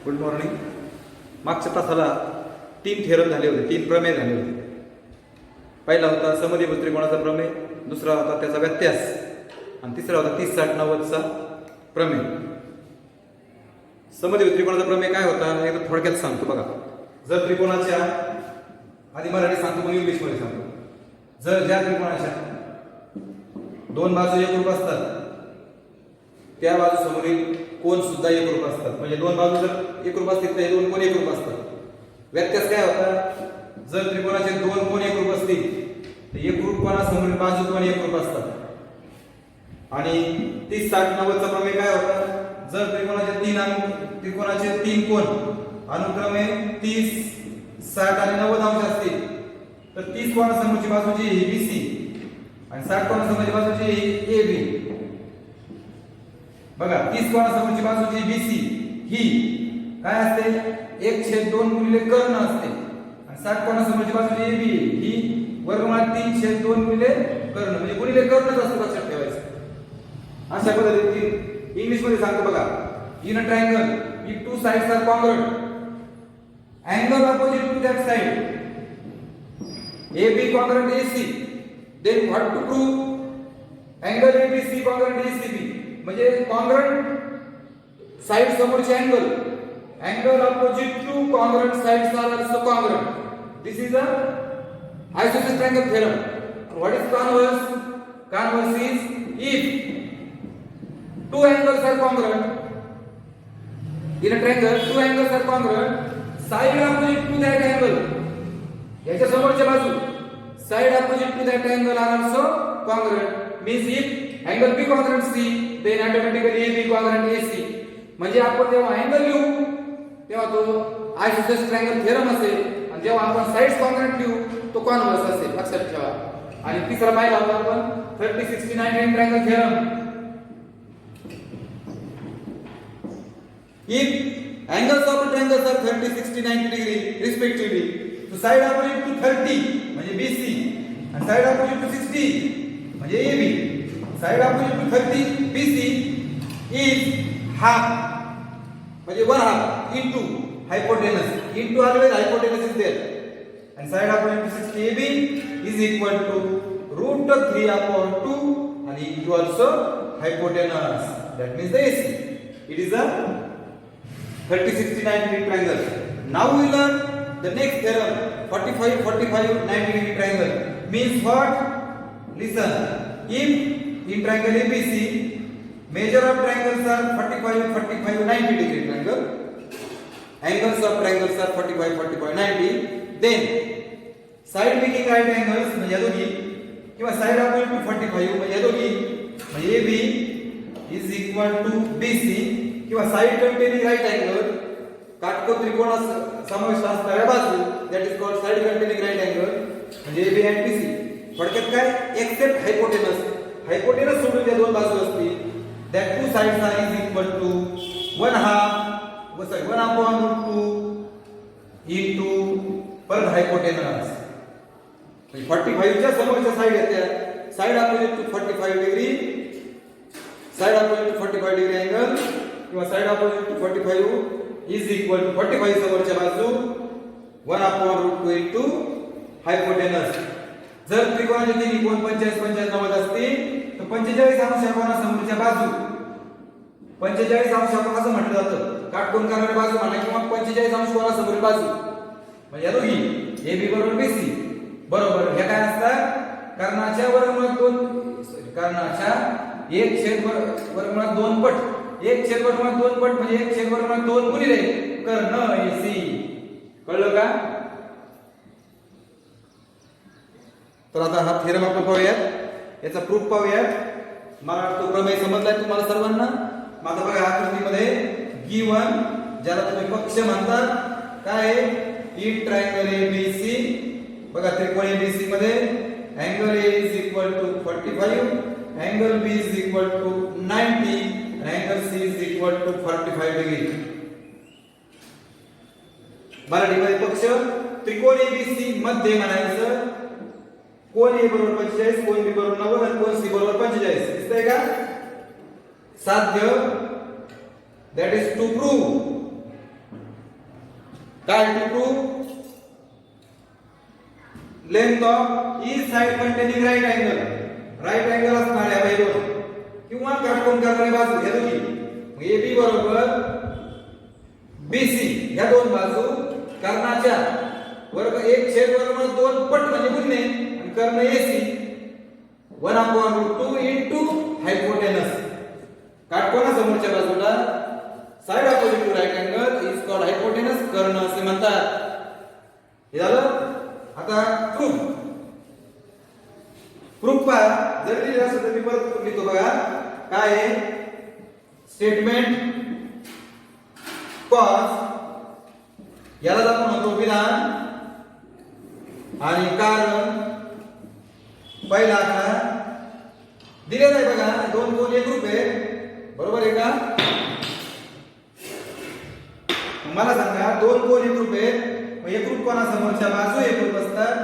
Good morning. मागच्या तासाला 3 theorem झाले होते, 3 प्रमेय झाले होते. पहिला होता समद्विभुज त्रिकोणाचा प्रमेय, दुसरा होता त्याचा व्यत्यास आणि तिसरा होता 30 60 90 चा प्रमेय. समद्विभुज त्रिकोणाचा प्रमेय काय होता हे थोडक्यात सांगतो बघा. जर त्रिकोणाच्या आधी मराठी सांगतो मग इंग्लिश मध्ये सांगतो. जर ज्या त्रिकोणाच्या दोन बाजू एकरूप असतात त्या बाजू समोरील कोण सुद्धा एकरूप असतात. म्हणजे दोन बाजू जर एकरूप असतील तर हे दोन कोण एकरूप असतात. व्यत्यास काय होता, जर त्रिकोणाचे दोन कोण एकरूप असतील तर एकरूप कोणासमोरील बाजू कोण एकरूप असतात. आणि 30 60 90 चा प्रमेय काय होता, जर त्रिकोणाचे तीन कोण अनुक्रमे 30 60 आणि 90 अंश असतील तर 30 कोणासमोरची बाजू जी आहे BC आणि 60 कोणासमोरची बाजू जी आहे AB. बघा 30 कोणासमोरची बाजू जी BC ही काय असते, 1/2 गुणिले कर्ण असते आणि 60 कोणासमोरची बाजू जी AB ही वर्गमुळात 3/2 गुणिले कर्ण म्हणजे गुणिले कर्णच असतो, लक्षात ठेवायचं. अशा पद्धतीने इंग्लिश मध्ये सांगतो बघा. In a triangle if two sides are congruent, angle opposite to that side, AB congruent AC, then what to prove, angle ABC congruent ACB. म्हणजे congruent side समोरचे angle opposite to congruent sides are also congruent. This is a isosceles triangle theorem. What is converse? Converse is if two angles are congruent in a triangle, two angles are congruent, side opposite to that angle, याच्या समोरच्या बाजू side opposite to that angle are also congruent. Means if angle B congruent C, then automatically AB congruent AC. म्हणजे आपण जेव्हा angle लिहू तेव्हा तो isosceles triangle theorem असेल आणि जेव्हा आपण साइड्स कॉन्ग्रुएंट लिहू तो कॉन्व्हर्स असेल, लक्षात ठेवा. आणि तिसरा पाहिला होता आपण 30 60 90 triangle theorem. If angles of the triangles are 30 60 90 degree respectively, so side opposite to 30 म्हणजे BC and side opposite to 60 म्हणजे AB, side opposite to 30 BC is half म्हणजे 1/2 into hypotenuse. Into always hypotenuse is there and side opposite to 60 AB is equal to √3/2 and into also hypotenuse, that means the AC. It is a 30 60 90 degree triangle. Now we learn the next theorem, 45 45 90 degree triangle. Means what? Listen. If in triangle ABC measure of triangles are 45 45 90 degree triangle, angles of triangles are 45 45 90, then side making right angles म्हणजे या दोघी किंवा side opposite to 45 म्हणजे या दोघी म्हणजे AB is equal to BC किंवा side containing right angle काटकोन त्रिकोणास समाविष्ट असणाऱ्या बाजू, that is called side containing right angle म्हणजे AB and BC. थोडक्यात काय, एक्सेप्ट हायपोटेनस. हायपोटेनस सोडून ज्या दोन बाजू असतील that two sides are is equal to 1/2 into परत हायपोटेनस. 45 च्या समोरच्या साइड येतात, side opposite to 45 degree, side opposite to 45 degree angle किंवा side opposite to 45 is equal to 45 समोरच्या बाजू 1/2 into हायपोटेनस. जर त्रिकोणाचे तिन्ही कोन 45 45 90 असतील तर 45 अंश कोणासमोरच्या बाजू 45 अंश आपण असं म्हटलं जातं, काटकोन करणारी बाजू म्हणा किंवा 45 अंश कोणासमोरील बाजू म्हणजे या दोघी AB बरोबर BC बरोबर हे काय असतात, कर्णाच्या वर्गमूळात 2 कर्णाच्या 1/2 पट 1/2 पट म्हणजे 1/2 गुणिले कर्ण AC. कळलं का? तर आता हा थेरम आपण पाहूयात, याचा प्रूफ पाहूयात. मला तो प्रमेय समजलाय तुम्हाला सर्वांना. आता बघा आकृतीमध्ये गिवन ज्याला तुम्ही पक्ष म्हणतात काय आहे, इन ट्रायंगल ABC. बघा त्रिकोण ABC मध्ये angle A is equal to 45, angle B is equal to 90 and angle C is equal to 45 degree. मराठीमध्ये पक्ष त्रिकोण ABC मध्ये म्हणायचं कोण A बरोबर 45, कोण B बरोबर 90 आणि कोण C बरोबर 45. दिसतंय का? साध्य, that is to prove काय to prove length of each side containing right angle असणार आहे दोन किंवा काटकोन करणारी बाजू या दोन्ही AB बरोबर BC या दोन बाजू कर्णाच्या वर्ग 1/2 पट म्हणजे गुणणे आणि कर्ण AC 1/2 into हायपोटेनस काटकोना समोरच्या बाजूला side opposite to right angle is called hypotenuse कर्ण असे म्हणतात. हे झालं. आता प्रूफ पहा जर दिलेला असेल तर मी परत लिहितो बघा काय आहे स्टेटमेंट कॉज याला आपण म्हणतो विधान आणि कारण पहिला आकडा दिलेला आहे बघा दोन कोन एक रूप आहे बरोबर आहे का मला सांगा दोन कोन एक रूप आहे एक रूप कोणासमोरच्या बाजू एक रूप असतात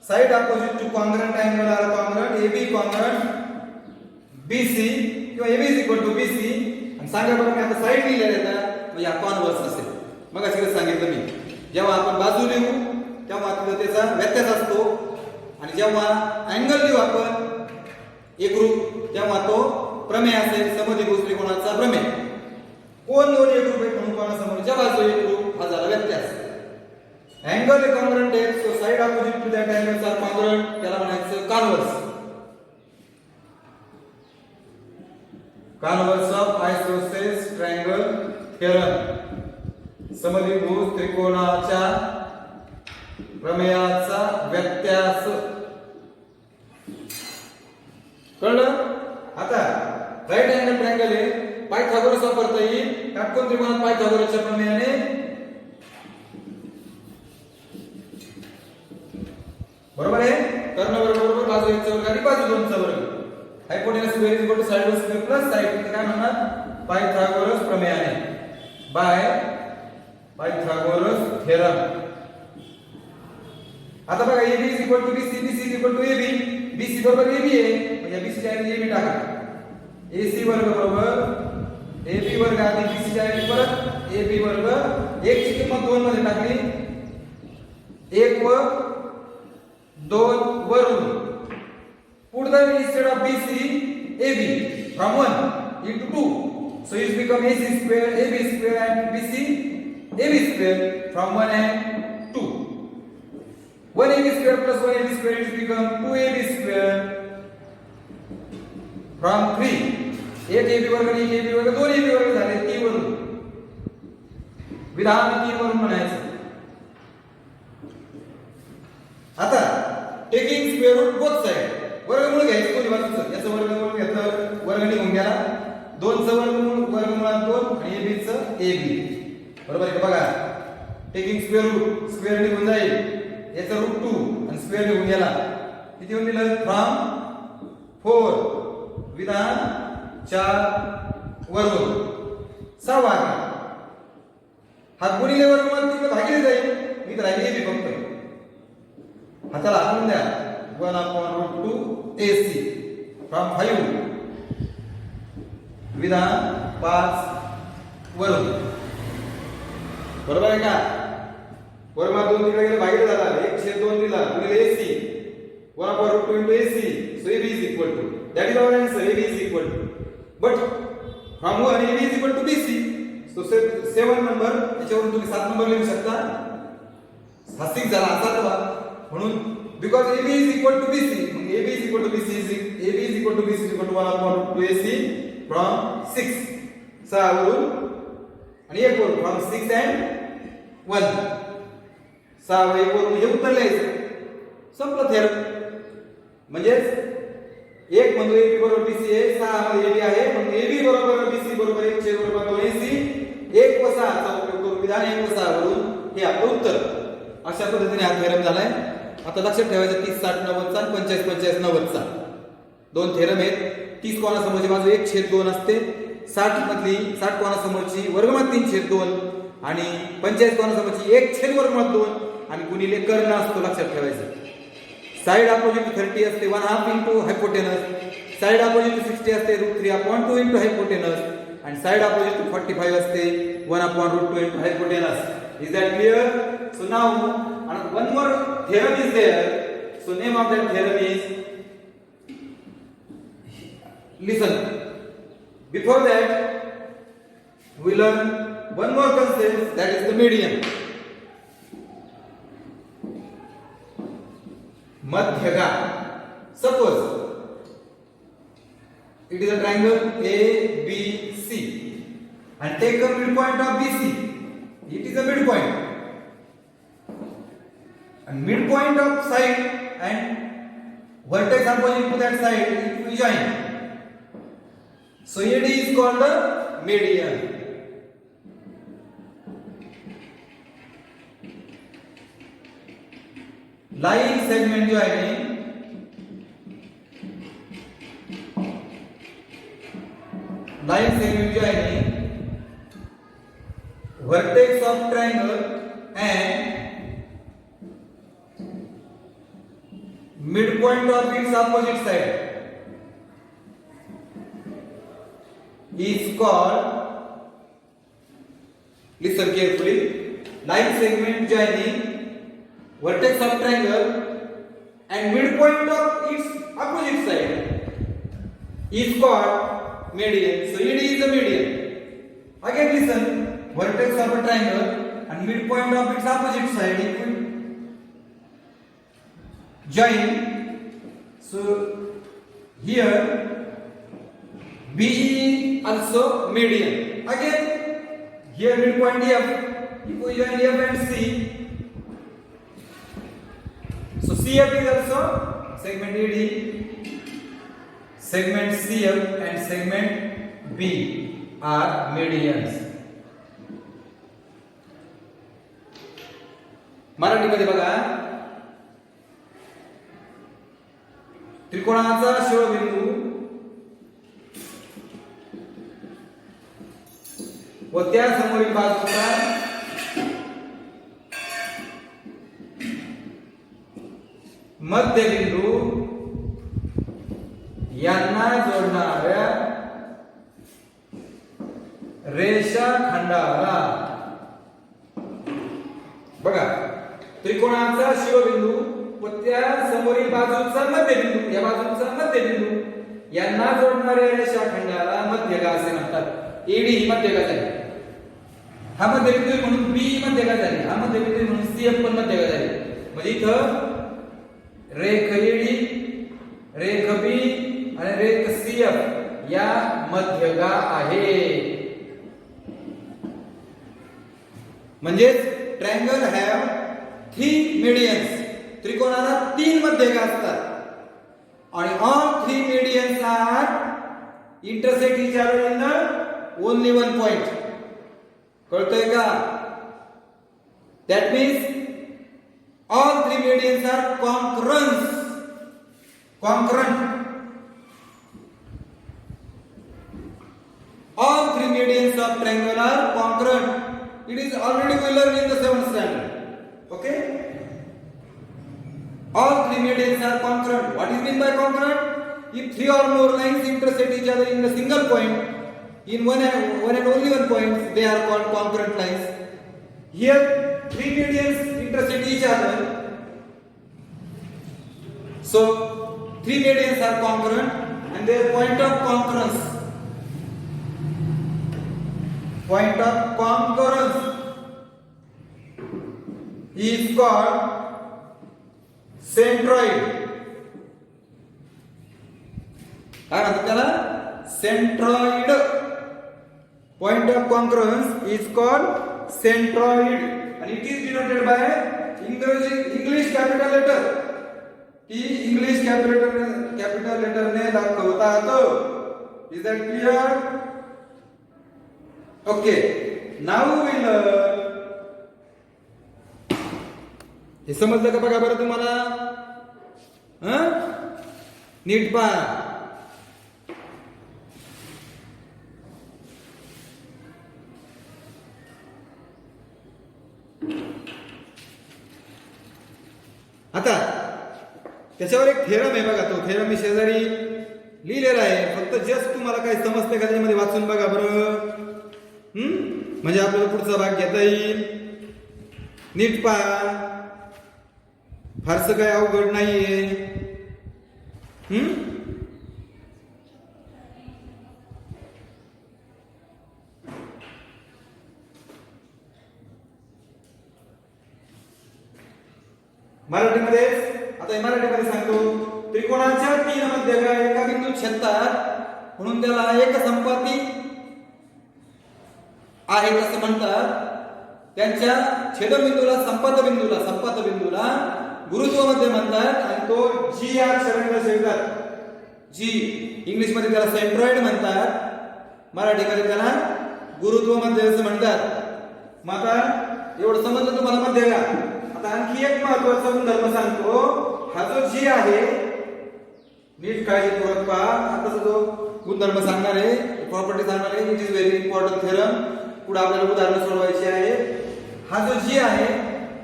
side opposite to congruent angle are congruent AB congruent BC किंवा AB BC आणि सांगा बरं मी आता साइड लिहिलेलं आहे ना म्हणजे हा कॉन्व्हर्स असेल मग असे सांगितलं मी जेव्हा आपण बाजू लिहू तेव्हा त्याचा व्यत्यास असतो आणि जेव्हा अँगल लिहू आपण एक रूप तेव्हा तो प्रमेय असेल समद्विभुज त्रिकोणाचा प्रमेय कोण दोन एक रूप आहे म्हणून कोणासमोरच्या बाजू एक रूप हा झाला व्यत्यास अँगल कॉन्ग्रुएंट आहे so side opposite to that angles are congruent त्याला म्हणायचं converse of isosceles triangle theorem समद्विभुज त्रिकोणाच्या प्रमेयाचा व्यत्यास कळलं. आता राईट अँगल ट्रायंगल आहे पायथागोरस वापरता येईल काटकोन त्रिकोणात पायथागोरसच्या प्रमेयाने बरोबर आहे कर्ण वर्ग बरोबर बाजू 1 चा वर्ग आणि बाजू 2 चा वर्ग hypotenuse square is equal to side square plus side काय म्हणणार पायथागोरस प्रमेयाने बाय पायथागोरस थेरम. आता बघा AB is equal to BC BC is equal to AB BC बरोबर AB आहे म्हणजे BC च्या ऐवजी AB टाका AC वर्ग बरोबर AB वर्ग अधिक BC च्या ऐवजी परत AB वर्ग 1 ची किंमत 2 मध्ये टाकली 1 व 2 वरून put the instead of BC AB from 1 into 2 so it become AC square AB square and BC AB square from 1 and 2 1 AB square plus 1 AB square is become 2 AB square from 3 1 AB वर्ग आणि 1 AB वर्ग 2 AB वर्ग झाले 3 वरून विधान 3 वरून म्हणायचं. आता taking square root both side वर्गमूळ घ्यायचं कोणी बाजूचं याचं वर्गमूळ घेतलं वर्ग निघून गेला 2 चं वर्गमूळात 2 आणि AB चं AB बरोबर आहे का बघा टेकिंग स्क्वेअर रूट स्क्वेअर निघून जाईल याचं रूट 2 आणि स्क्वेअर निघून गेला किती होऊन दिलं फ्रॉम 4 विधान 4 वरून 6 हा गुणिले वर्गमूळ तिकडे भागिले जाईल मी तर राहिली AB फक्त हाताला आपण द्या 1/√2 AC फ्रॉम 5 विधान 5 वरून बरोबर आहे का वर्गमूळ 2 तिकडे गेले भागिले झाला 1/2 दिला गुणिले AC 1/√2 into AC so AB is equal to that is our answer AB is equal to but from 1 AB is equal to BC so 7 number याच्यावरून तुम्ही 7 नंबर लिहू शकता 6 झाला 7 म्हणून because AB is equal to BC AB is equal to BC is equal to 1/2 AC from 6 6 वरून आणि 1 वरून from 6 and 1 6 व 1 वरून हे उत्तर लिहायचं संपलं थेरम म्हणजे 1 म्हणतो AB बरोबर BC आहे 6 मध्ये AB आहे मग AB बरोबर BC बरोबर 1/2 AC 1 व 6 चा उपयोग करून विधान 1 व 6 वरून हे आपलं उत्तर अशा पद्धतीने हा थेरम झालाय. आता लक्षात ठेवायचं 30 60 90 चा 45 45 90 चा दोन थेरम आहेत 30 कोणासमोरची बाजू 1/2 असते 60 मधली 60 कोणासमोरची वर्गमूळ 3/2 आणि 45 कोणासमोरची 1/2 आणि गुणिले कर्ण असतो लक्षात ठेवायचं. साइड ऑपोजिट 30 असते 1/2 into हायपोटेनस साइड ऑपोजिट 60 असते √3/2 into हायपोटेनस आणि साइड ऑपोजिट 45 असते 1/√2 into hypotenuse Is that clear? So now one more theorem is there. So name of that theorem is, listen, before that we learn one more concept, that is the median. Madhyaka. Suppose it is a triangle ABC and take a midpoint of BC. It is a midpoint. And midpoint of side and vertex opposite to that side it will join. So AD is called the median. Line segment joining vertex of triangle and midpoint of its opposite side is called, listen carefully, line segment joining vertex of triangle and midpoint of its opposite side is called median. So AD is the median. Again listen, vertex of a triangle and midpoint of its opposite side equal join. So here BE also median. Again here midpoint F equal join F and C. So CF is also segment AD, segment CF and segment B are medians. मराठीमध्ये बघा, त्रिकोणाचा शिरोबिंदू व त्या समोरील बाजूचा मध्यबिंदू यांना जोडणाऱ्या रेषाखंडाला, बघा त्रिकोणाचा शिरोबिंदू व त्या समोरील बाजूचा मध्यबिंदू, या बाजूचा मध्यबिंदू यांना जोडणाऱ्या रेषाखंडाला मध्यगा असे म्हणतात. एडी ही मध्यगा झाली, हा मध्यबिंदू म्हणून बी मध्यगा झाली, हा मध्यबिंदू म्हणून सीएफ पण मध्यगा झाली. म्हणजे इथं रेख एडी, रेख बी आणि रेख सीएफ या मध्यगा आहे. म्हणजे ट्रायंगल हॅव 3 medians. त्रिकोणाला 3 मध्यगा असतात आणि all 3 medians are intersect each other in the only one point. कळतंय का? That means all 3 medians are concurrent. All 3 medians of triangle are concurrent. It is already we learned in the 7th standard. Okay? All 3 medians are concurrent. What is meant by concurrent? If 3 or more lines intersect each other in a single point, in one and only one point, they are called concurrent lines. Here 3 medians intersect each other. So 3 medians are concurrent and their point of concurrence is called centroid. काय म्हणतात त्याला? Centroid. Point of concurrence is called centroid and it is denoted by English capital letter. ती English capital letter ने दाखवतात. Is that clear? Okay. Now we learn. हे समजलं का बघा बरं तुम्हाला? नीट पहा. आता त्याच्यावर एक थेरम आहे बघा, तो थेरम मी शेजारी लिहिलेला आहे. फक्त जस्ट तुम्हाला काय समजते का त्याच्यामध्ये वाचून बघा बरं. म्हणजे आपल्याला पुढचा भाग घेता येईल. नीट पहा, फारसं काय अवघड नाहीये. मराठीमध्ये आता मराठीमध्ये सांगतो, त्रिकोणाच्या 3 मध्यगा एका बिंदूत छेदतात म्हणून त्याला एक संपाती आहे असं म्हणतात. त्यांच्या छेदबिंदूला संपात बिंदूला गुरुत्व मध्य म्हणतात आणि तो जी या अक्षराने दर्शवितात. जी इंग्लिश मध्ये त्याला सेंट्रॉइड म्हणतात, मराठीमध्ये त्याला गुरुत्व मध्य असं म्हणतात. मग आता एवढं समजलं तुम्हाला मध्यगा. आता आणखी एक महत्त्वाचा गुणधर्म सांगतो. हा जो जी आहे, नीट काळजीपूर्वक पहा. आता जो गुणधर्म सांगणार आहे, प्रॉपर्टी सांगणार आहे, it is very important theorem. पुढे आपल्याला उदाहरण सोडवायचे आहे. हा जो जी आहे,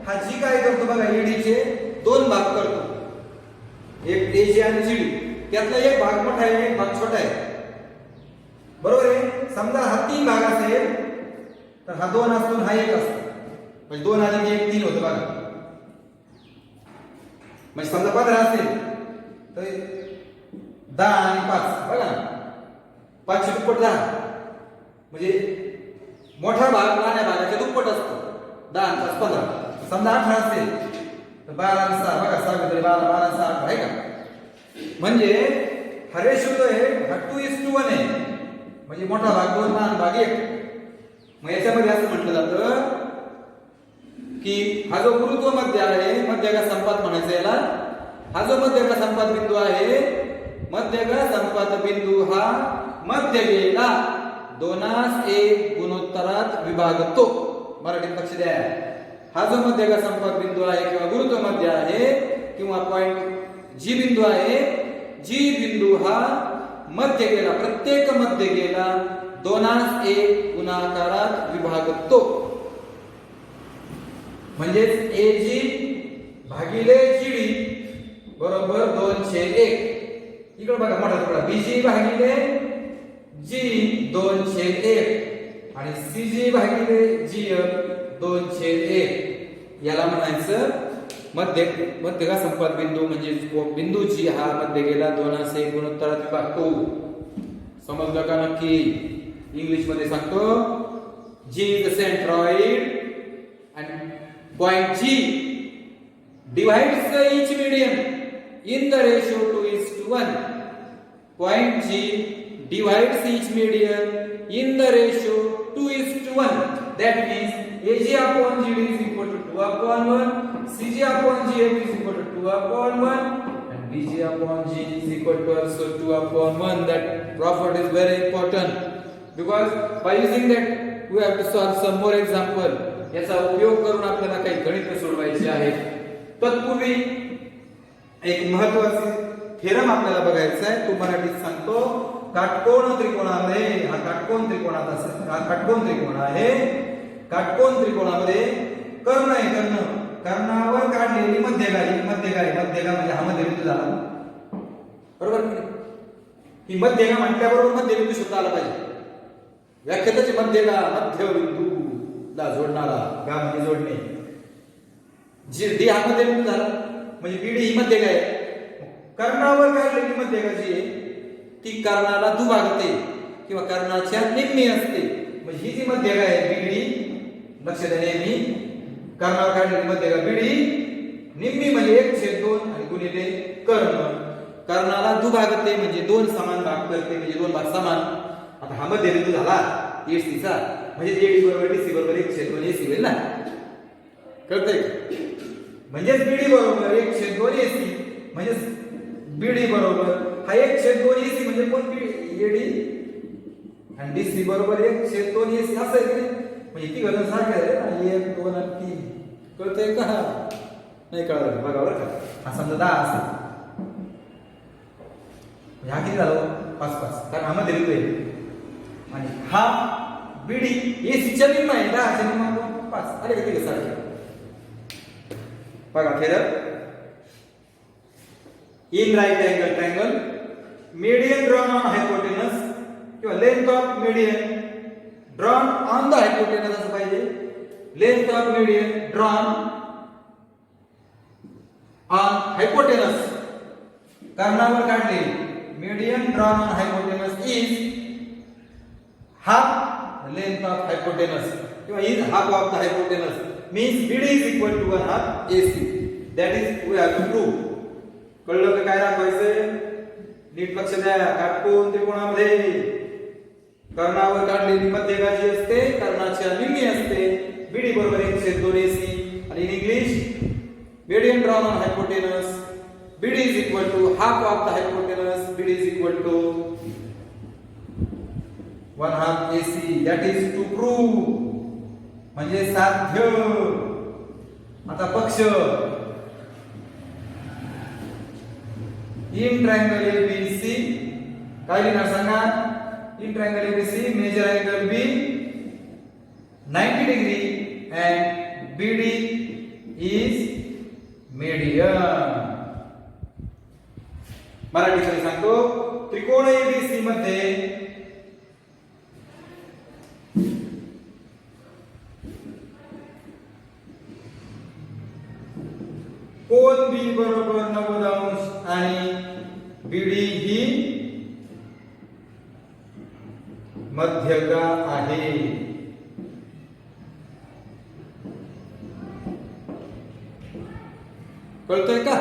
हा जी काय करतो बघा, एडीचे 2 भाग करतो, एक एजी आणि जीडी. त्यातला एक भाग मोठा आहे, एक भाग छोटा आहे, बरोबर आहे. समजा हा 3 भाग असेल तर हा 2 असतो, हा 1 असतो. म्हणजे 2 आणि 1 3 होतं बघा. म्हणजे समजा 15 असेल तर 10 आणि 5 बघा, 5 चे दुप्पट 10. म्हणजे मोठा भाग लहान भागाच्या दुप्पट असतो. 10 आणि 5 15. समजा 18 असेल तर 12 आणि 6 बघा, 6 × 12 12 आणि 6 आहे का. म्हणजे हा रेशो जो आहे हा 2:1 आहे. म्हणजे मोठा भाग 2, लहान भाग 1. मग याच्यामध्ये असं म्हटलं जातं की हा जो गुरुत्व मध्य आहे, मध्यगा संपात म्हणायचं याला. हा जो मध्यगा संपात बिंदू आहे, मध्यगा संपात बिंदू हा मध्यगेला 2:1 गुणोत्तरात विभागतो. मराठीत लक्ष द्या. हा जो मध्यगा संपात बिंदू आहे किंवा गुरुत्व मध्य आहे किंवा पॉइंट जी बिंदू आहे, जी बिंदू हा मध्यगेला, प्रत्येक मध्यगेला 2:1 गुणाकारात विभागतो. म्हणजेच एजी भागिले जीडी बरोबर 2/1. इकडे बघा मोठा तुकडा, बीजी भागिले जी 2/1 आणि सीजी भागिले जीएफ 2/1. याला म्हणायचं मध्यगा संपात बिंदू. म्हणजे बिंदू जी हा मध्यगेला 2:1 गुणोत्तरात विभागतो. समजलं का नक्की? इंग्लिश मध्ये सांगतो, G is the centroid and point G divides each median in the ratio 2:1. Point G divides each median in the ratio 2:1. That means AG upon GD is equal to 2/1, CG upon GF is equal to 2/1, and BG upon G is equal to also 2/1. That property is very important because by using that we have to solve some more example. याचा उपयोग करून आपल्याला काही गणित सोडवायचे आहेत. तत्पूर्वी एक महत्त्वाचे थेरम आपल्याला बघायचा आहे, तो मराठीत सांगतो. काटकोन त्रिकोणामध्ये, हा काटकोन त्रिकोणात असेल, हा काटकोन त्रिकोण आहे. काटकोन त्रिकोणामध्ये कर्ण आहे, कर्णावर काढलेली मध्यगा म्हणजे हा मध्यबिंदू झाला, बरोबर. ही मध्यगा म्हटल्याबरोबर मध्यबिंदू शब्द आला पाहिजे. व्याख्याताची मध्यगा, मध्यबिंदू ला जोडणारा, गा म्हणजे जोडणे. जी डी हा मध्यबिंदू झाला, म्हणजे बीडी ही मध्यगा आहे. कर्णावर काढलेली मध्यगा जी आहे ती कर्णाला दुभागते किंवा कर्णाच्या निम्मी असते. म्हणजे ही जी मध्यगा आहे बीडी, लक्ष द्या नेहमी, कर्णावर काढलेली मध्यगा बीडी निम्मी म्हणजे 1/2 आणि गुणिले कर्ण. कर्णाला दुभागते म्हणजे 2 समान भाग करते, म्हणजे 2 भाग समान. आता हा मध्यबिंदू झाला एसीचा, म्हणजे एडी बरोबर डीसी बरोबर 1/2 एसी होईल ना, कळतंय? म्हणजे बीडी बरोबर 1/2 एसी, म्हणजे बीडी बरोबर हा 1/2 एसी म्हणजे कोण, एडी आणि डीसी बरोबर 1/2 एसी असं आहे. म्हणजे ती घटना सारखी आहे ना, 1 2 आणि 3. कळतंय का? नाही कळलं बघा बरं का. हा समजा 10 असेल, हा किती झालं 5/5, कारण हा मध्यबिंदू आहे. आणि हा बीडी एसीच्या निम्मा आहे, 10 च्या निम्मा 5. अरे किती सारखे बघा. Theorem in right angle triangle, median drawn on hypotenuse किंवा length of median drawn on the hypotenuse असं पाहिजे. length of median drawn on hypotenuse कर्णावर काढले median drawn on hypotenuse is half length of hypotenuse किंवा is half of the hypotenuse means BD is equal to 1 half AC. That is we have to prove. कळलं का काय दाखवायचं? नीट लक्ष द्या. काटकोन त्रिकोणामध्ये कर्णावर काढलेली मध्यभागी असते, कर्णाच्या निम्मी असते. BD बरोबर 1/2 AC आणि in English median drawn on hypotenuse BD is equal to half of the hypotenuse. BD is equal to 1 half AC. That is to prove म्हणजे साध्य. आता पक्ष इन ट्रायंगल ABC काय लिहिणार सांगा? In triangle ABC measure angle B 90 degree and BD is median. मराठीत सांगतो त्रिकोण ABC मध्ये कोन B बरोबर 90 अंश आणि BD ही मध्यगा आहे. कळतंय का?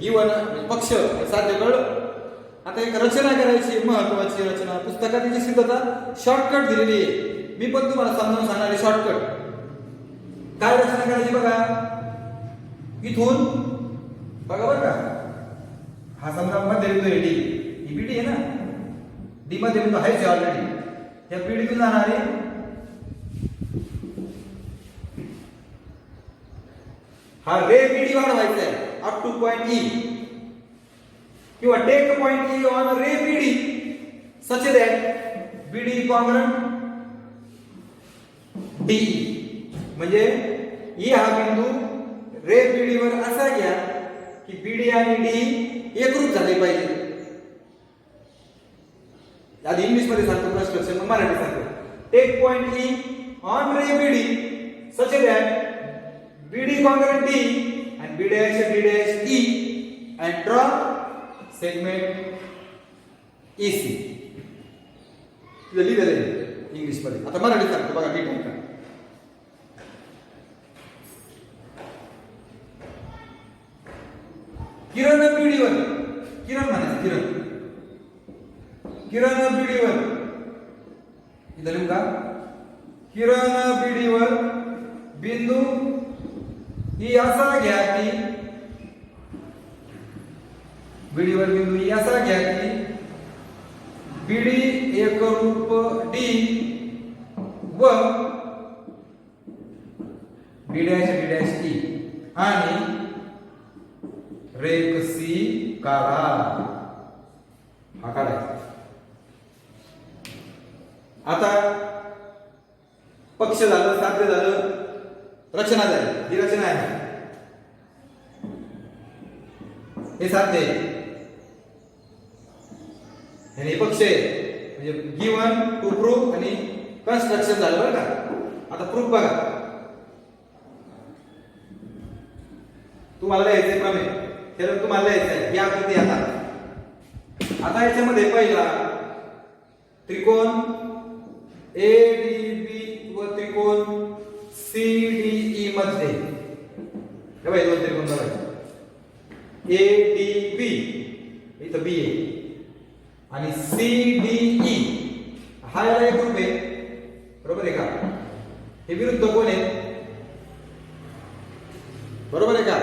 गिवन पक्ष साध्य कळलं. आता एक रचना करायची, महत्वाची रचना. पुस्तकात त्याची सिद्धता शॉर्टकट दिलेली आहे. मी पण तुम्हाला समजावून सांगणार आहे शॉर्टकट. काय रचना करायची बघा. इथून बघा बरं का, हा समजा मध्यबिंदू आहे D, ही BD आहे ना. D मध्यबिंदू आहेच ऑलरेडी. या BD तून जाणार आहे हा रे BD वाढवायचा आहे अप टू पॉइंट E किंवा take point E on ray BD such that BD congruent DE. म्हणजे E हा बिंदू रे BD वर असा घ्या की BD आणि D एकरूप झाले पाहिजे. आधी इंग्लिश मध्ये सांगतो प्रश्न, मग मराठी सांगतो. Take point E on ray BD such that BD congruent D and B dash E and draw segment EC. लिहिलेलं आहे इंग्लिश मध्ये. आता मराठी सांगतो बघा नीट ऐका. किरण BD वर, किरण म्हणायचं किरण BD वर इथं लिहू का? किरण BD वर बिंदू ही असा घ्या की BD वर बिंदू ही असा घ्या की BD एकरूप D व B dash E आणि रेख C काढा. हा काढायचा. आता पक्ष झालं, साध्य झालं, रचना झाली. ही रचना आहे, हे साध्य आहे, हे पक्ष आहे. म्हणजे गिवन टू प्रूफ आणि कन्स्ट्रक्शन झालं बरं का. आता प्रूफ बघा. तुम्हाला लिहायचे प्रमेय, तर तुम्हाला लिहायचं आहे या आकृती. आता याच्यामध्ये पहिला त्रिकोण ADB व त्रिकोण CDE मध्ये हे बघा, दोन त्रिकोण बघायचे. ADB इथं B आहे आणि CDE हा याला एक ग्रुप आहे, बरोबर आहे का? हे विरुद्ध कोण आहे, बरोबर आहे का?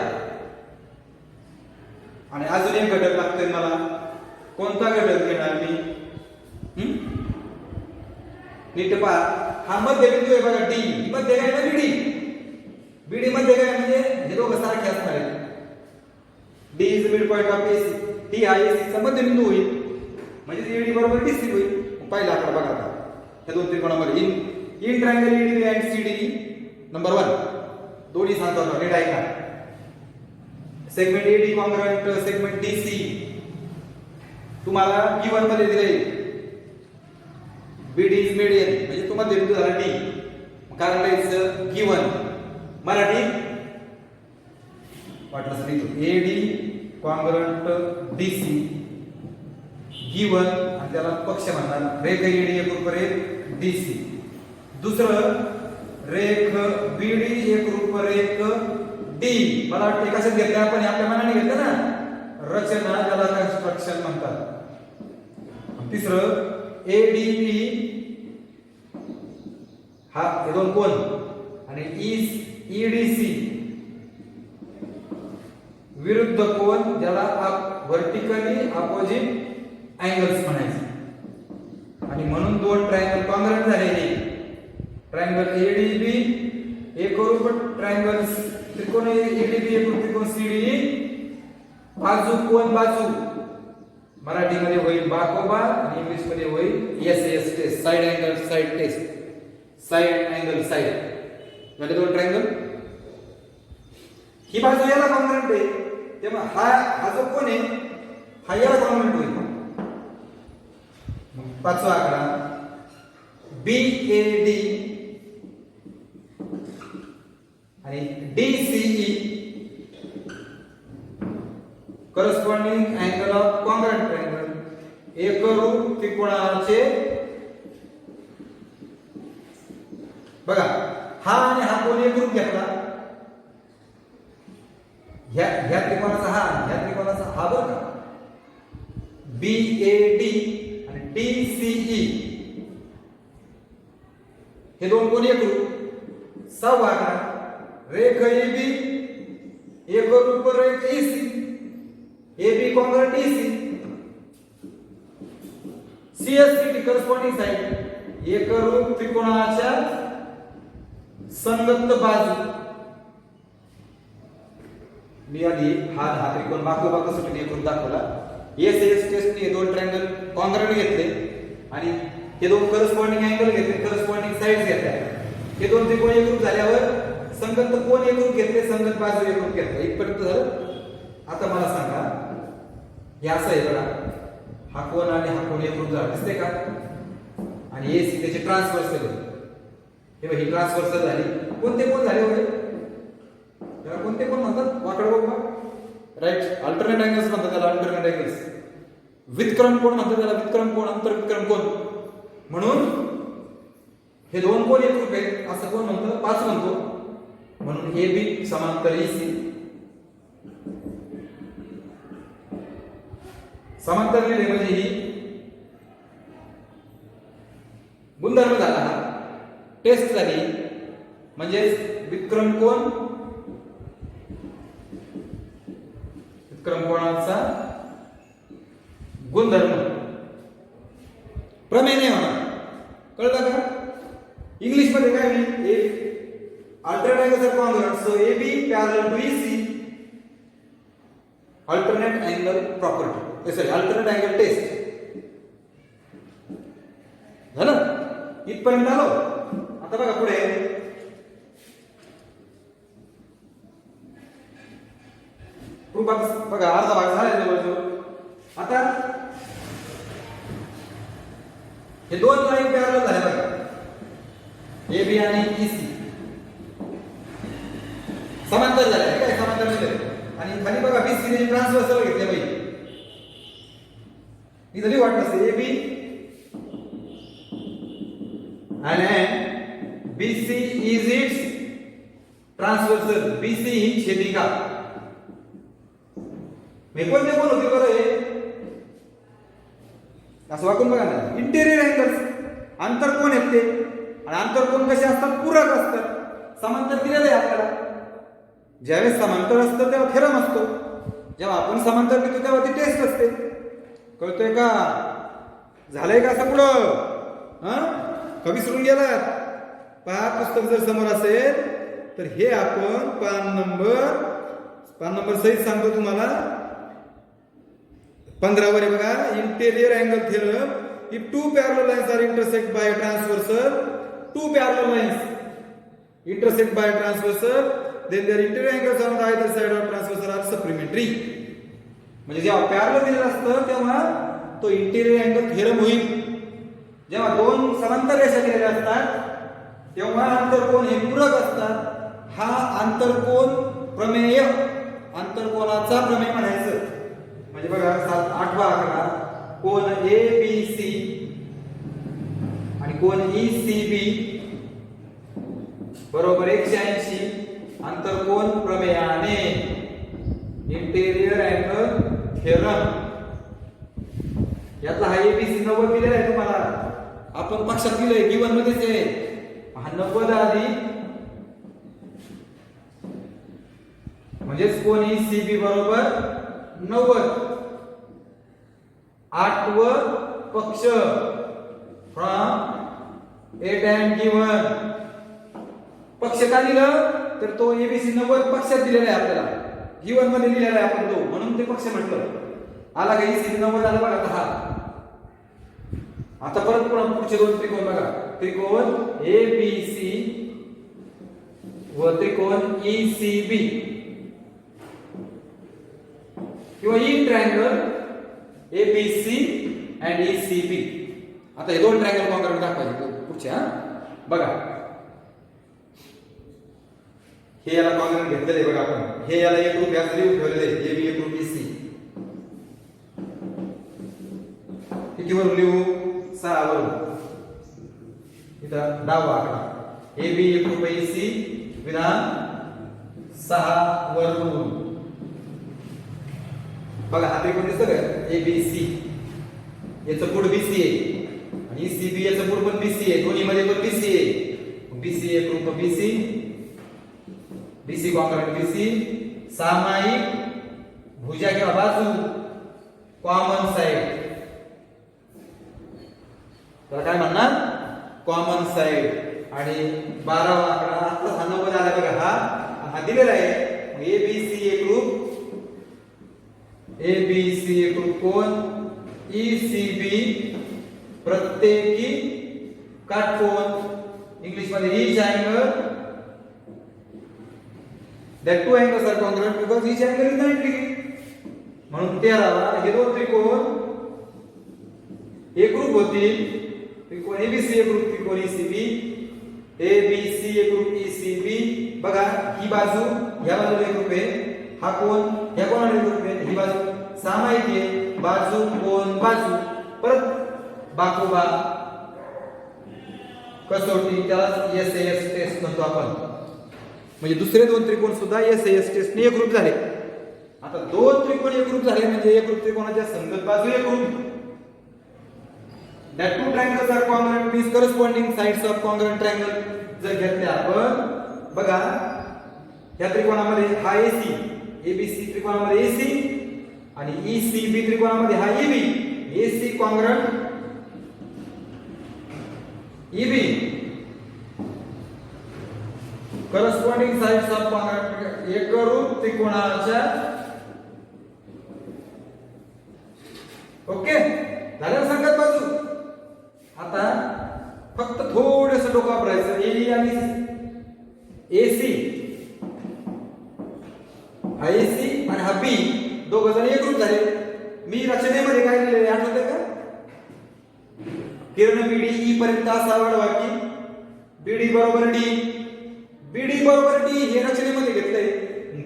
आणि अजून एक घटक लागतोय मला. कोणता घटक घेणार मी? नीट पहा. हा मध्यबिंदू आहे बघा D. मध्ये काय ना BD. BD मध्ये काय म्हणजे हे दोघं सारखे असणार आहेत. D is the mid point of AC. D हा AC चा मध्यबिंदू होईल, म्हणजे AD बरोबर DC होईल. पहिला आकडा बघा आता या दोन त्रिकोणामध्ये in triangle ADB and CDE number 1 दोन्ही सांगतो नीट ऐका. Segment AD congruent segment DC तुम्हाला P1 मध्ये दिले. BD इज मीडियन म्हणजे तुम्हाला बिंदू झाला D. कारण लिहायचं गिवन मराठी वाटलं लिहितो एडी कॉन्ग्रंट डीसी गिवन आणि त्याला पक्ष म्हणतात रेख एडी एकरूप रेख डीसी. दुसरं रेख बीडी एकरूप रेख डी. मला वाटतं कशात घेतलं आपण आपल्या मनाने घेतलं ना रचना ज्याला कन्स्ट्रक्शन म्हणतात. तिसरं एडीपी हा हे दोन कोण आणि ईडीसी विरुद्ध कोण ज्याला व्हर्टिकली अपोजिट अँगल्स म्हणायचे. आणि म्हणून दोन ट्रायंगल कॉन्ग्रंट झालेले ट्रायंगल एडीबी एकरूप ट्रायंगल त्रिकोण एडीबी एकरूप त्रिकोण सीडी बाजू कोण बाजू मराठीमध्ये होईल बाकोबा आणि इंग्लिश मध्ये होईल SAS test side angle side test side angle side म्हणजे दोन ट्रायंगल. ही बाजू याला कॉन्ग्रंट आहे तेव्हा हा जो कोण आहे हा याला कॉन्ग्रंट होईल. पाचवा आकडा बीएडी आणि DCE corresponding angle of congruent triangle एकरूप त्रिकोणाचे बघा हा आणि हा कोण एकरूप घेतला ह्या त्रिकोणाचा हा बरं का बीएडी आणि डीसीई हे दोन कोण एकरूप. सहावा आकडा रेख एबी एकरूप रेख AC AB congruent AC CSC corresponding side एकरूप त्रिकोणाच्या संगत बाजू. मी आधी हा त्रिकोण बाकोबा कसोटी एकरूप दाखवला. एसएस टेस्टने दोन ट्रायंगल कॉन्ग्रंट घेतले आणि हे दोन करस्पॉन्डिंग अँगल घेतले करस्पॉन्डिंग साइड्स घेतल्या. हे दोन त्रिकोण एकरूप झाल्यावर संगत कोण एकरूप घेतले संगत बाजू एकरूप घेतले इथपर्यंत झालं. आता मला सांगा हे असं आहे बघा हा कोण आणि हा कोण एकरूप झाला दिसते का आणि एसी त्याचे ट्रान्सव्हर्सल हे बघ ही ट्रान्सव्हर्सल झाली. कोणते कोण झाले होते त्याला कोणते कोण म्हणतात वाकड बघा राईट अल्टरनेट अँगल्स म्हणतात त्याला अल्टरनेट अँगल्स. व्युत्क्रम कोण म्हणतात त्याला व्युत्क्रम कोण अंतर्व्युत्क्रम कोण. म्हणून हे दोन कोण एकरूप आहेत असं कोण म्हणतो पाच म्हणतो. म्हणून ए बी समांतर ईसी समांतर लिहिले म्हणजे ही गुणधर्म झाला हा टेस्ट झाली म्हणजे व्युत्क्रम कोण व्युत्क्रम कोणाचा गुणधर्म प्रमेय नाही होणार. कळलं का. इंग्लिश मध्ये काय मी alternate angles are congruent so AB parallel to EC alternate angle property sorry alternate angle test झालं इथपर्यंत आलो. आता बघा पुढे प्रूफ बघा अर्धा भाग झाला जवळजवळ. आता हे दोन लाईन पॅरलल झाले बघा AB आणि EC समांतर झाले काय समांतर झाले आणि खाली बघा BC ने ट्रान्सव्हर्सल घेतले पाहिजे. इथली वाट नसते AB and BC is its transversal. BC ही छेदिका. मी कोणते कोण होते बरं हे असं वाकून बघा ना इंटेरियर अँगल्स आंतरकोन आहेत ते आणि आंतरकोन कसे असतात पूरक असतात. समांतर दिलेलं आहे आपल्याला. ज्यावेळेस समांतर असतं तेव्हा थेरम असतो जेव्हा आपण समांतर घेतो तेव्हा ती टेस्ट असते. कळतोय का झालंय का असं पुढं का विसरून गेलात. पहा पुस्तक जर समोर असेल तर हे आपण पान नंबर सहित सांगतो तुम्हाला 15 वर बघा interior angle theorem. If two parallel lines are intersect by transversal two parallel lines intersect by transversal then their interior angles on the either side of transversal are supplementary. म्हणजे जेव्हा पॅरलल दिलेलं असतं तेव्हा तो इंटेरियर अँगल थेरम होईल. जेव्हा दोन समांतर रेषा दिलेल्या असतात तेव्हा आंतरकोन हे पूरक असतात. हा आंतरकोन प्रमेय, आंतरकोनाचा प्रमेय म्हणायचं. म्हणजे बघा 8वा आकडा कोन ABC आणि कोन ECB बरोबर 180 आंतरकोन प्रमेयाने, इंटेरियर अँगल थेरम. यातला हा ABC 90 दिलेला आहे तुम्हाला, आपण पक्षात दिलंय गिवन मध्येच आहे. हा 90 आधी म्हणजेच कोन ECB बरोबर 90. 8व पक्ष फ्रॉम एट अँड गिवन. पक्ष का दिलं तर तो ABC 90 पक्षात दिलेला आहे आपल्याला, गिवन मध्ये दिलेला आहे आपण तो, म्हणून ते पक्ष म्हटलं. आला का ECB 90 आला बघा. हा आता परत पुढचे दोन त्रिकोण बघा, त्रिकोण ABC व त्रिकोण ECB किंवा E triangle ABC and ECB. आता हे दोन ट्रायंगल कॉन्ग्रुएंट दाखवायचे पुढच्या. बघा हे याला कॉन्ग्रुएंट घेतलेले बघा आपण, हे याला एक रूप यात लिहून ठेवलेले आहे, AB एक रूप EC. कितीवर लिहू? 6 वरून. इथं 10वा आकडा AB एक रूप EC विधान 6 वरून. बघा हा त्रिकोण दिसतो का ABC, याचं पुढ BC आहे आणि ECB याचं पुढ पण BC आहे, दोन्ही मध्ये पण BC आहे. BC एक रूप BC, BC कॉन्ग्रुएंट BC, सामायिक भुजा किंवा बाजू, कॉमन साइड. तर काय म्हणणार? Common side. आणि 12वा आकडा आता हा 90 आला बघा, हा दिलेला आहे. ABC एक रूप, ABC एक रूप कोन, ECB प्रत्येकी काटकोन. इंग्लिश मध्ये each angle, that two angles are congruent because each angle is 90 degree. म्हणून 13वा हे दोन त्रिकोण एकरूप होतील. त्रिकोण ABC एकरूप त्रिकोण ECB, ABC एकरूप ECB. बघा ही बाजू या बाजूला एकरूप आहे, हा कोन या कोणाला एकरूप आहे, ही बाजू सामायिक आहे, बाजू कोन बाजू. परत बाकोबा कसोटी, त्याला SAS टेस्ट म्हणतो आपण. म्हणजे दुसरे दोन त्रिकोण सुद्धा SAS टेस्टने एकरूप झाले. आता दोन त्रिकोण एकरूप झाले म्हणजे एकरूप त्रिकोणाच्या संगत बाजू एकरूप. That two triangles are congruent means corresponding sides of congruent triangle. जर घेतले आपण बघा या त्रिकोणामध्ये हा AC, ABC त्रिकोणामध्ये AC आणि ECB त्रिकोणामध्ये हा EB. AC congruent EB, corresponding sides of congruent एकरूप त्रिकोणाच्या. ओके झालं संगत बाजू. आता फक्त थोडंसं डोकं वापरायचं. ए आणि AC, हा AC आणि हा B दोघ जण एकरूप झाले. मी रचनेमध्ये काय लिहिलेले आठवतंय का? किरण BD E पर्यंत असा वाढवा की BD बरोबर D, BD बरोबर D हे रचनेमध्ये घेतलंय.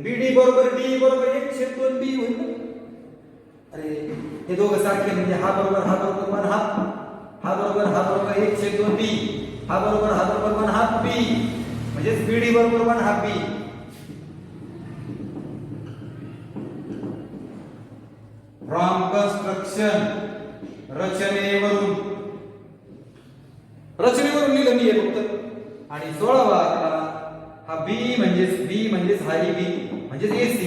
BD बरोबर D बरोबर 1/2B होईल. अरे हे दोघं सारखे म्हणजे हा बरोबर 1 हा बरोबर 1/2B, हा बरोबर 1/2B म्हणजे BD बरोबर 1/2B. फ्रॉम कन्स्ट्रक्शन रचनेवरून लिहिलं मी हे फक्त. आणि 16वा आकडा हा B म्हणजेच हा EB म्हणजेच AC.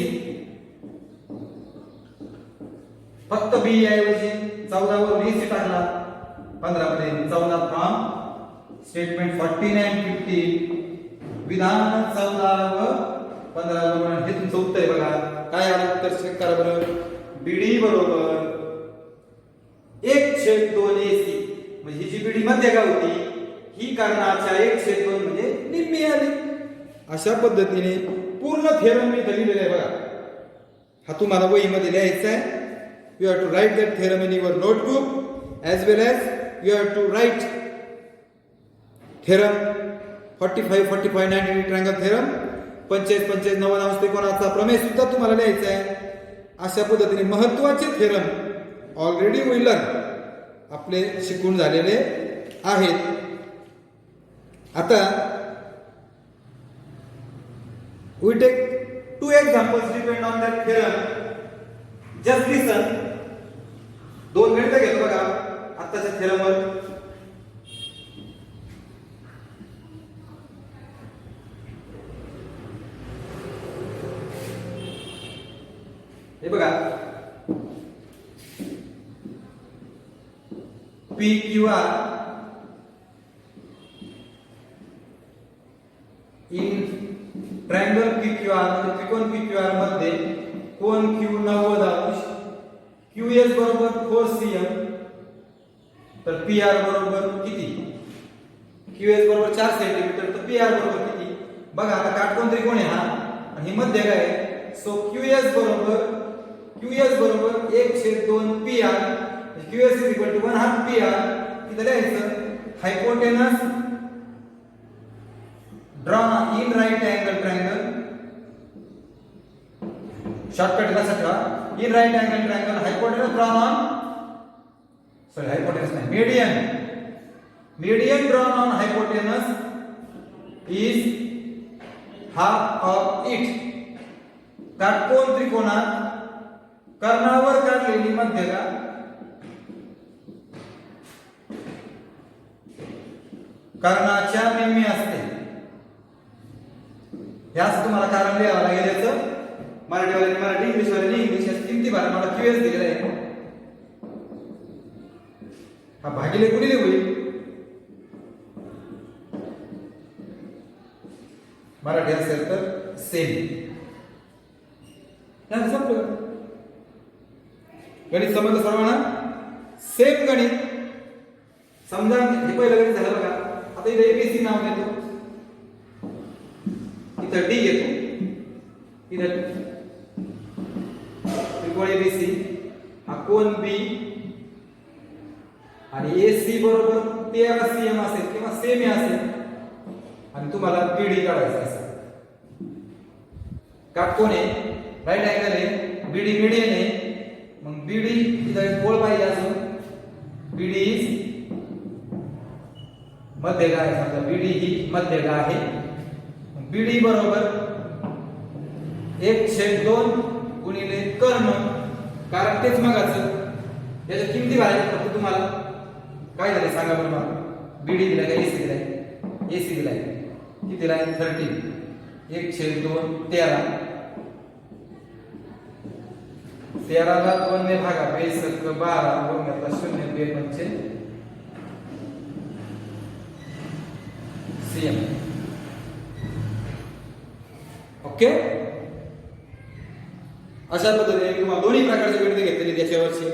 फक्त B ऐवजी 14 वरून AC टाकला, 15 मध्ये 14 फ्रॉम स्टेटमेंट 14 and 15 विधान 14 व 15 वरून. हे तुमचं उत्तर आहे बघा. काय आलं उत्तर चेक करा बरं. BD बरोबर 1/2 AC म्हणजे ही जी BD मध्यगा होती ही कर्णाच्या 1/2 म्हणजे निम्मी आली. अशा पद्धतीने पूर्ण थेरम मी लिहिलेला आहे बघा. हा तुम्हाला वहीमध्ये लिहायचा आहे. You have to write that theorem in your notebook as well as you have to write theorem 45 45 90 degree triangle theorem, 45 45 90 अंश त्रिकोणाचा प्रमेय सुद्धा तुम्हाला लिहायचा आहे. अशा पद्धतीने महत्त्वाचे थेरम ऑलरेडी व्हीलर आपले शिकून झालेले आहेत. आता we take two examples depend on that theorem. Just listen. दोन गणितं घेतो बघा आत्ताच्या थेरमवर. हे बघा PQR in ट्रायंगल PQR म्हणजे त्रिकोण PQR मध्ये कोन Q 90 अंश, QS बरोबर 4cm, तर PR बरोबर किती? QS बरोबर 4 सेंटीमीटर, तर PR बरोबर किती? बघा आता काटकोन त्रिकोण आहे हा आणि ही मध्य काय आहे. सो QS बरोबर 1/2 PR, QS = 1/2 PR. इथे लिहायचं hypotenuse drawn in right angle triangle. Shortcut लक्षात ठेवा. in right angle triangle hypotenuse drawn on, sorry hypotenuse नाही, median drawn on hypotenuse is half of it. काटकोन त्रिकोणात कर्णावर काढलेली मध्यगा कर्णाच्या निम्मी असते. याच तुम्हाला कारण लिहावं लागेल. याचं मराठीवाल्याने मराठी, इंग्लिशवाल्याने इंग्लिश, याची किमती भरा. मला QS दिलेला आहे. हा भागिले कुणी होईल? मराठी असेल तर सेम. संपलं. गणित समजलं सर्वांना? सेम गणित. समजा हे पहिलं गणित झालं बघा. आता इथे ABC नाव घेतो, इथं D घेतो, इथं त्रिकोण ABC, हा कोन B आणि AC बरोबर 13cm असेल किंवा सेमी असेल आणि तुम्हाला BD काढायचं असेल. काटकोन आहे, राईट अँगल आहे, BD मीडियन आहे. मग BD इथं एक गोल पाहिजे असून BD इज मध्यगा आहे. समजा BD ही मध्यगा आहे. BD बरोबर 1/2 गुणिले कर्ण, कारण तेच मगाचं. याच्या किमती भरायच्या फक्त तुम्हाला. काय झाले सांगा बरं मला. BD दिला का AC दिलाय? AC दिलाय. किती दिलाय? 13. 1/2 13. 13 ला 2 ने भागा, 20 12 वर घेतला 0 2 पंचे CM. ओके. अशा पद्धतीने तुम्हाला दोन्ही प्रकारचे गणिते घेतलेली त्याच्यावरची.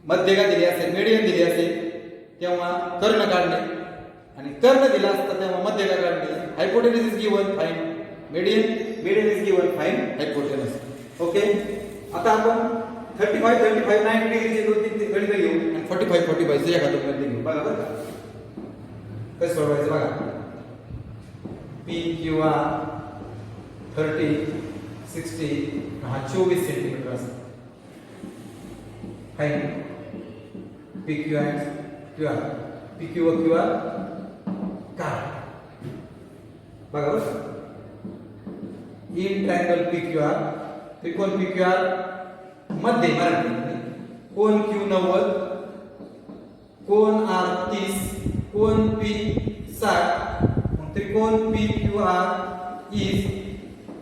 मध्यगा दिली असेल, मीडियन दिली असेल तेव्हा कर्ण काढणे, आणि कर्ण दिला असता तेव्हा मध्यगा काढणे. Hypotenuse is given, find median is given, find hypotenuse. Okay. आता आपण 35 35 90 डिग्रीचे दोन तीन गणित घेऊ आणि 45 45 चे एखादं गणित घेऊ. बघा बरं का कसं सोडवायचं बघा. PQR 30 60 हा 24 सेंटीमीटर असतो. Fine PQ and QR, PQ व QR काय बघा बरं. इन ट्रायंगल PQR, त्रिकोण PQR मध्ये मराठी कोन Q 90, कोन R 30, कोन P 60. त्रिकोण PQR is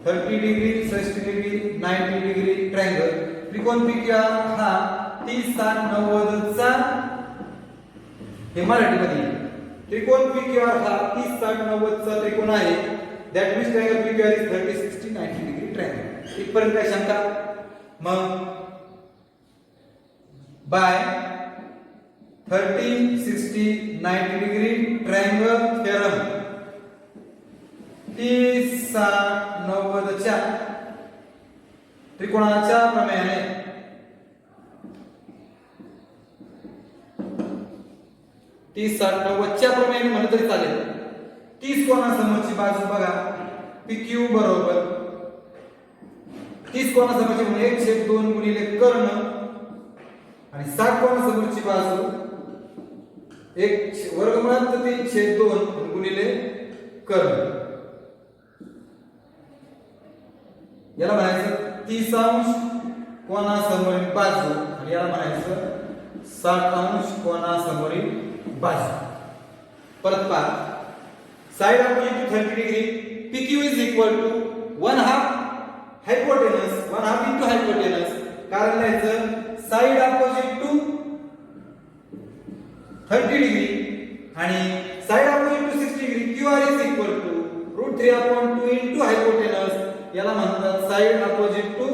30 degree 60 degree 90 degree triangle. त्रिकोण PQR हा 30 60 90 चा हे मराठीमध्ये. त्रिकोण PQR हा 30 60 90 चा त्रिकोण आहे. That means triangle PQR is 30 60 90 degree triangle. इथपर्यंत काय शंका? मग बाय 30 60 90 डिग्री ट्रायंगल थेरम 30 60 90 च्या त्रिकोणाच्या प्रमेयाने 30 30 60 90 च्या प्रमाणे म्हणलं तरी चालेल. 30 कोणासमोरची बाजू बघा PQ बरोबर 30 कोणासमोरची म्हणजे 1/2 गुणिले कर्ण आणि 60 कोणासमोरची बाजू 1 वर्गमुळात 3/2 गुणिले कर्ण. याला म्हणायचं 30 अंश कोणासमोरील बाजू आणि याला म्हणायचं 60 अंश कोणासमोरील बाजू. परत पहा side opposite to 30 degree PQ is equal to 1/2 hypotenuse 1/2 into hypotenuse. कारण लिहायचं साइड opposite to 30 degree आणि side opposite to 60 degree QR is equal to √3/2 into hypotenuse. याला म्हणतात साइड opposite to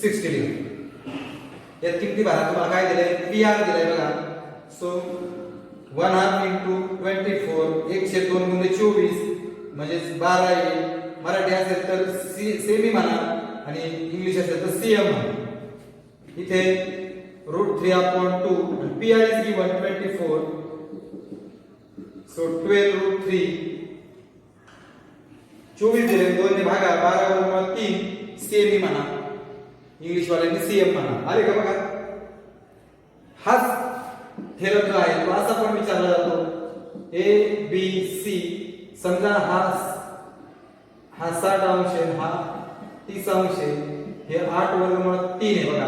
60 degree. यात किती भाग तुम्हाला काय दिलंय PR दिलंय बघा. सो 1/2 into 24 1/2 गुणिले 24 म्हणजे 12 येईल. मराठी असेल तर सेमी म्हणा आणि इंग्लिश असेल तर CM म्हणा. इथे √3/2 and PR is given 24. So 12√3 24 दिले 2 ने भागा 12/3 सेमी म्हणा इंग्लिश वाल्यांनी CM म्हणा. आले का बघा. हाच थेरम जो आहे तो असा पण विचारला जातो ABC. समजा हा 60 अंश आहे हा 30 अंश आहे हे 8 वर्गमुळात 3 आहे बघा.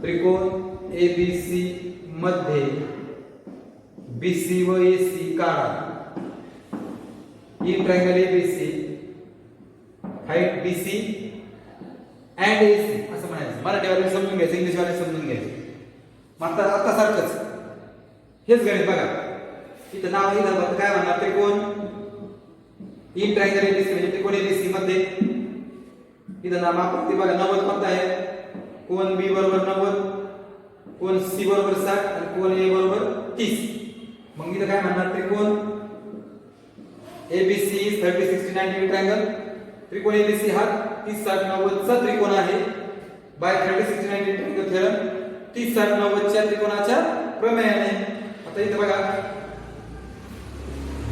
त्रिकोण ABC मध्ये BC व AC काढा. ही triangle ABC height BC and AC असं म्हणायचं. मराठीवाले समजून घ्यायचं इंग्लिश वाले समजून घ्यायचं. आता सारखंच हेच गणित बघा. इथं नाव इथं काय म्हणणार त्रिकोण ई ट्रायंगल ABC म्हणजे त्रिकोण ABC मध्ये इथं नाम आकृती बघा 90 कोणता आहे. कोण B बरोबर 90 कोण C बरोबर 60 आणि कोण A बरोबर 30. मग इथं काय म्हणणार त्रिकोण ABC is 30 60 90 ट्रायंगल. त्रिकोण ABC हा 30 60 90 चा त्रिकोण आहे बाय 30 60 90 ट्रायंगल थेरम 30 60 90 च्या त्रिकोणाच्या प्रमेयाने. आता इथे बघा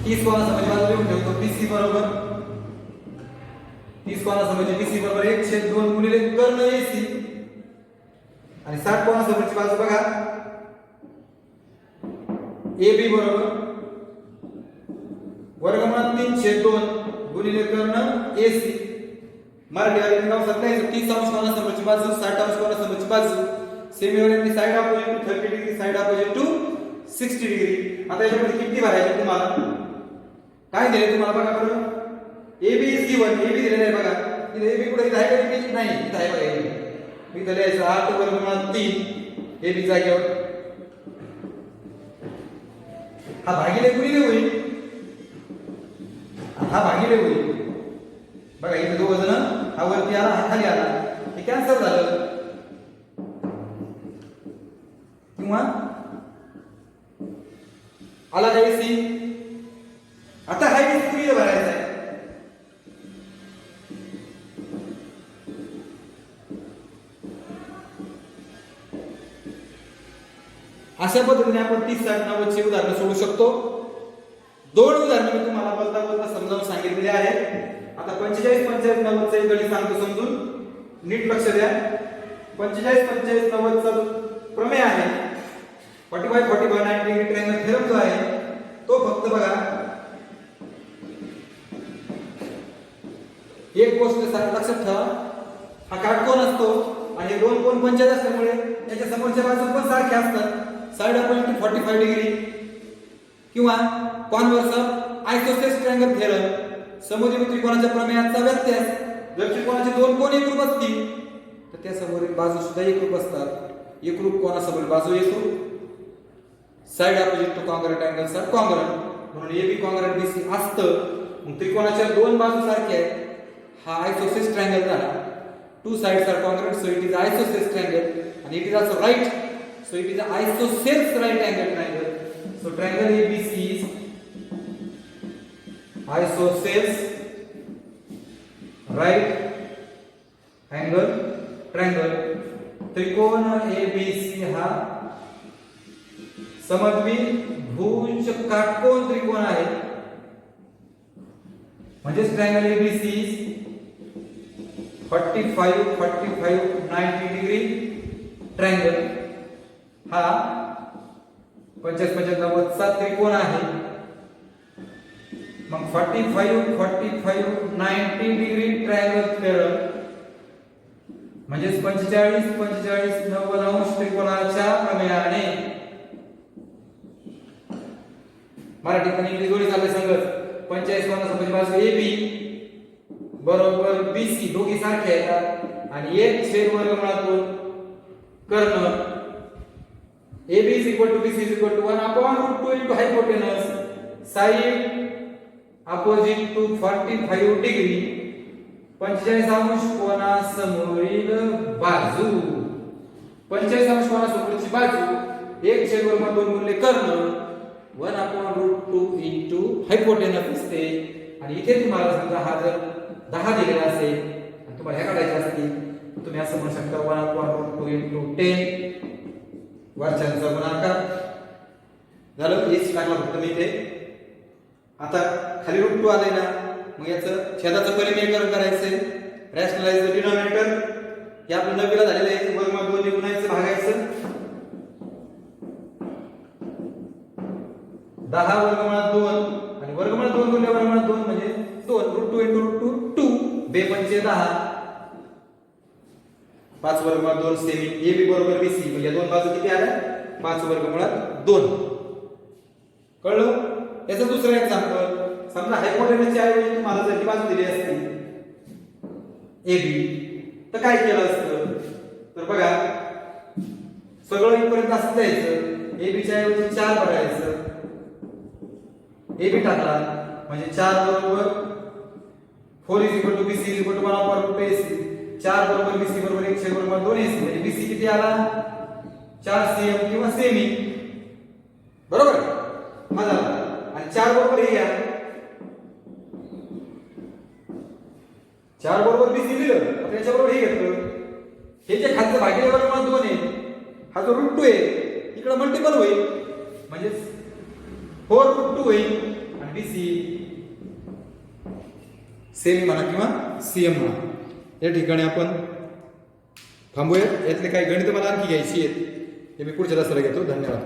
30 कोणासमोरची बाजू लिहून ठेवतो BC बरोबर 30 कोणासमोरची BC बरोबर 1/2 गुणिले कर्ण AC आणि 60 कोणासमोरची बाजू बघा AB बरोबर वर्गमुळात 3/2 गुणिले कर्ण AC. मराठी वाले नाव सांगायचं 30 अंश कोणासमोरची बाजू 60 अंश कोणासमोरची बाजू सेमीवरील side opposite to 30 degree side opposite to 60 degree. आता याच्यामध्ये किती भरायचे तुम्हाला काय दिले तुम्हाला बघा बरं. AB is given AB दिलेलं आहे बघा. इथे AB कुठे आहे का AB नाही इथे आहे बघा AB. मी इथे लिहायचं 8 वर्गमुळात 3 AB जागेवर हा भागिले गुणिले होईल हा भागिले होईल बघा. इथे दोघ जण हा वरती आला हा खाली आला हे कॅन्सल झालं किंवा आला AC. आता हा AC कुठे भरायचा आहे अशा पद्धतीने आपण 30 60 90 ची उदाहरणं सोडू शकतो. 2 उदाहरणं मी तुम्हाला बोलता बोलता समजावून सांगितलेली आहेत. आता 45 45 90 चे गणित सांगतो समजून नीट लक्ष द्या. 45 45 90 चा प्रमेय आहे 45 45 90 डिग्री ट्रायंगल थेरम जो आहे तो फक्त बघा एक गोष्ट लक्षात ठेवा. हा काटकोन असतो आणि दोन कोन 45 असल्यामुळे याच्या समोरच्या बाजू पण सारख्या असतात. साइड opposite to 45 डिग्री किंवा converse of isosceles triangle theorem समोरील त्रिकोणाच्या प्रमेयाचा व्यत्यास. जर त्रिकोणाचे दोन कोन एकरूप असतील तर त्या समोरील बाजू सुद्धा एकरूप असतात. एकरूप कोणासमोरील बाजू एकरूप side opposite to congruent angles are congruent म्हणून AB congruent BC असतं. मग त्रिकोणाच्या दोन बाजू सारख्या आहेत. हा आयसोसेलेस ट्रायंगल झाला. Two sides are congruent so it is isosceles triangle and it is also right so it is an isosceles right angle triangle. So triangle ABC is isosceles right angle triangle. त्रिकोण ABC हा समद्विभुज काटकोन त्रिकोण आहे, म्हणजे triangle ABC 45 45 90 degree triangle हा 45 95 चा त्रिकोण आहे. मग 45 45 90 डिग्री ट्रायंगल थेरम म्हणजे 45 45 90 अंश त्रिकोणाच्या प्रमेयाने मराठी आणि इंग्लिश दोन्ही चालले सांगत 45 कोणाचा म्हणजे बाजू AB बरोबर BC दोघी सारखे आहेत आणि 1/वर्गमूळातून कर्ण AB BC 1/√2 into hypotenuse side opposite to 45 degree 45 अंश कोनासमोरील बाजू 45 अंश कोनासमोरची बाजू 1/2 मूल्य कर्ण 1/√2 into hypotenuse असते. आणि इथे तुम्हाला समजा हा जर 10 दिलेला असेल आणि तुम्हाला ह्या काढायच्या असतील तुम्ही असं म्हणू शकता 1/√2 into 10 वरच्यांचा गुणाकार झालं. हेच टाकला फक्त मी इथे. आता खाली √2 आले ना, मग याचं छेदाचं परिमेयकरण करायचंय. रॅशनलाइज द डिनॉमिनेटर हे आपलं 9 ला झालेलं आहे. वर्गमूळ 2 ने गुणायचं भागायचं 10 वर्गमूळात 2 आणि वर्गमूळात 2 गुणिले वर्गमूळात 2 म्हणजे 2 √2 into √2 2 2 पंचे 10 5 वर्गमूळात 2 सेमी AB बरोबर BC म्हणजे दोन बाजू किती आल्या 5 वर्गमूळात 2. कळलं? याचं दुसरं एक्झाम्पल समजा हायपोटेनसची ऐवजी तुम्हाला जर ही बाजू दिली असती AB तर काय केलं असतं? तर बघा सगळं इथपर्यंत असं जायचं AB च्या ऐवजी 4 भरायचं AB टाकला म्हणजे 4 बरोबर 4 BC 1/√2 AC 4 बरोबर BC बरोबर 1/2 AC म्हणजे BC किती आला 4 cm किंवा सेमी बरोबर हा झाला. आणि 4 बरोबर हे घ्या 4 बरोबर BC दिलं तर याच्या बरोबर हे घेतलं. हे जे खालचं भागिले वर्गमूळ 2 आहे हा जो √2 आहे इकडे मल्टिपल होईल म्हणजे 4√2 होईल आणि BC सेमी म्हणा किंवा CM म्हणा. या ठिकाणी आपण थांबूया. यातले काही गणित मला आणखी घ्यायची आहेत ते मी पुढच्या तासाला घेतो. धन्यवाद.